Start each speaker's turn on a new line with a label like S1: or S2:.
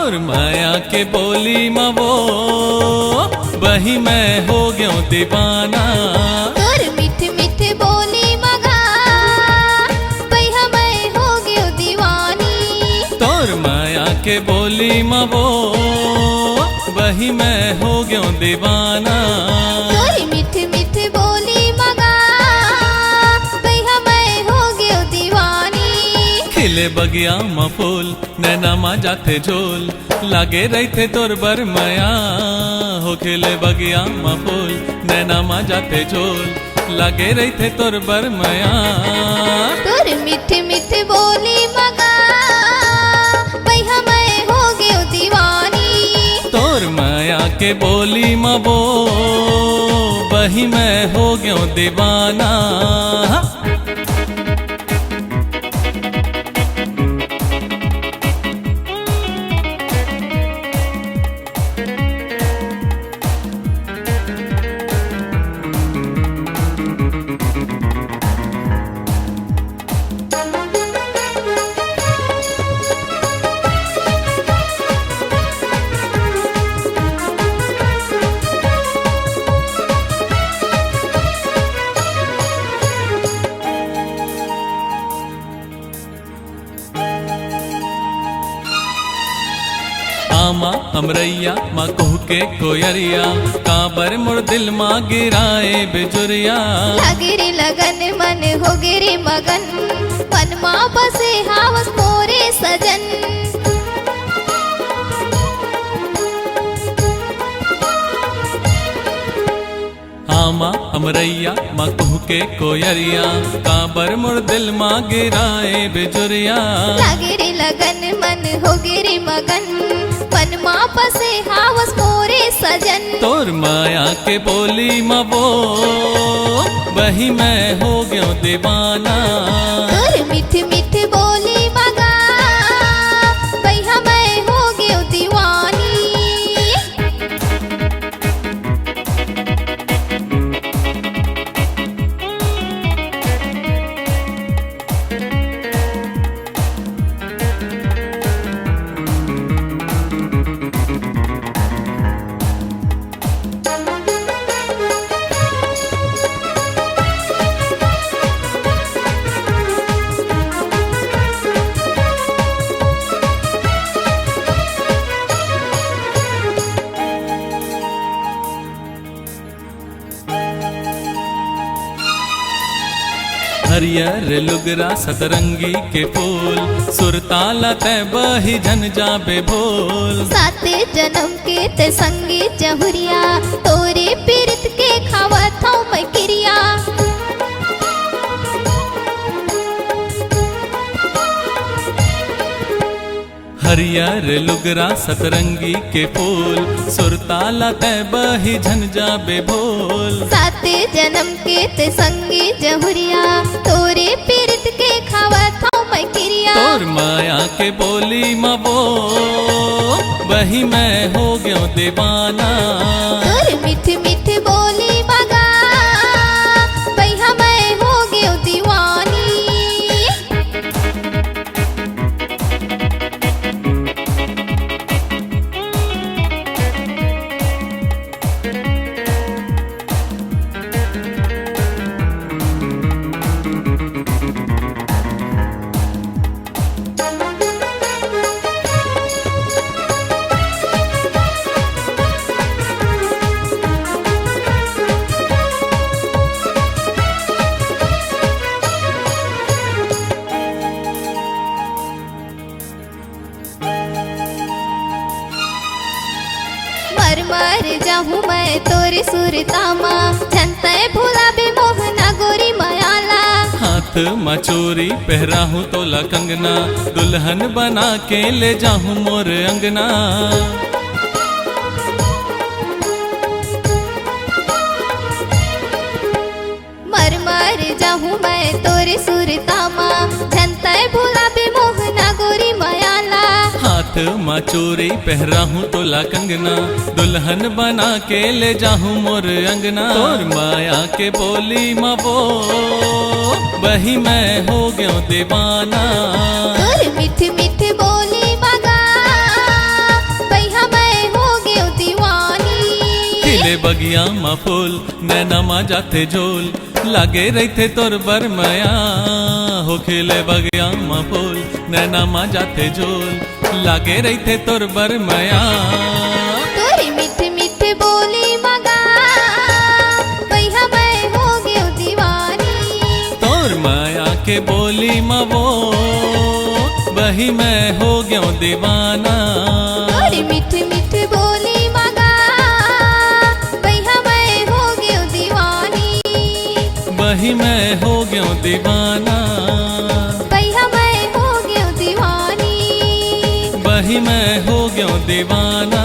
S1: तोर माया के बोली मवो वही मैं हो गयो दीवाना।
S2: तोर मिठ मिठ बोली मगा भैया मैं हो गयो दीवानी।
S1: तोर माया के बोली मवो वही मैं हो गयो दीवाना।
S2: तोर मिठ मिठ बोली मगा भैया मैं हो गयो दीवानी।
S1: खिले बगिया म फूल नैना मा जाते झोल लागे रहते तोर बरमया हो। खिले बगिया म फूल नैना मा जाते झोल लागे रहते तोर बरमया।
S2: तोर मिठ मिठ बोली मगा भैया मैं हो गयो दीवानी।
S1: तोर माया के बोली मबो वही मैं हो गयो दीवाना। आमा हमरैया माँ कोह के कोयरिया काबर मोर दिल माँ गिराए बिजुरिया।
S2: लगे रे लगन मन हो गे रे मगन मन माँ बसे हावस मोरे सजन।
S1: आमा हमरैया माँ कोह के कोयरिया काबर मोर दिल माँ गिराए बिजुरिया।
S2: लगे रे लगन मन हो गे रे मगन मन माँ बसे हावस मोरे सजन।
S1: तोर माया के बोली मबो वही मैं हो गयो दीवाना।
S2: तोर मिठ मिठ बोली मगा भैया मैं हो गयो दीवानी।
S1: हरियर लुगरा सतरंगी के फूल सुरताला तय बही झन जाबे भोल।
S2: साते जन्म के ते संगी जहुरिया तोरे पीरित के खावत हूँ मैं क्रिया।
S1: हरियर लुगरा सतरंगी के फूल सुरताला तय बही झन जाबे भोल।
S2: साते जन्म के ते संगी जहुरिया तोरे पीरित के खावत हूँ मैं क्रिया।
S1: तोर माया के बोली मबो वही मैं हो गयो दीवाना।
S2: तोर मिठ मिठ बोली मगा भैया मैं हो गयो दीवानी। मर मर जाहूँ मैं तोरे सुरतामा झनते भूला भी मोहना गोरी मयाला।
S1: हाथ में चोरी पहरा हूँ तोला कंगना दुल्हन बना के ले जाहूँ मोर अंगना।
S2: मर मर जाहूँ मैं तोरे सुरतामा झनते भूला भी मोहना गोरी मयाला।
S1: हाथ में चोरी पहरा हूँ तोला कंगना दुल्हन बना के ले जाहूँ मोर अंगना। तोर माया के बोली मबो वही मैं हो गयो दीवाना।
S2: तोर मिठ मिठ बोली मगा
S1: खिले बगिया मा फूल नैना मा जाते झोल लागे रही तोर बरमया हो खिले बगिया मा फूल नैना मा जाते झोल लागे रही तोर बरमया
S2: तोरी मीठ मीठ बोली मगा भैया मैं हो गयो दीवानी
S1: तोर माया के बोली मवो वही मैं हो गयो दीवाना
S2: तोरी मीठ मीठ बोली मगा भैया मैं हो गयो दीवानी
S1: वही मैं हो गयो दीवाना
S2: भैया मैं हो गयो दीवानी
S1: वही मैं हो गयो दीवाना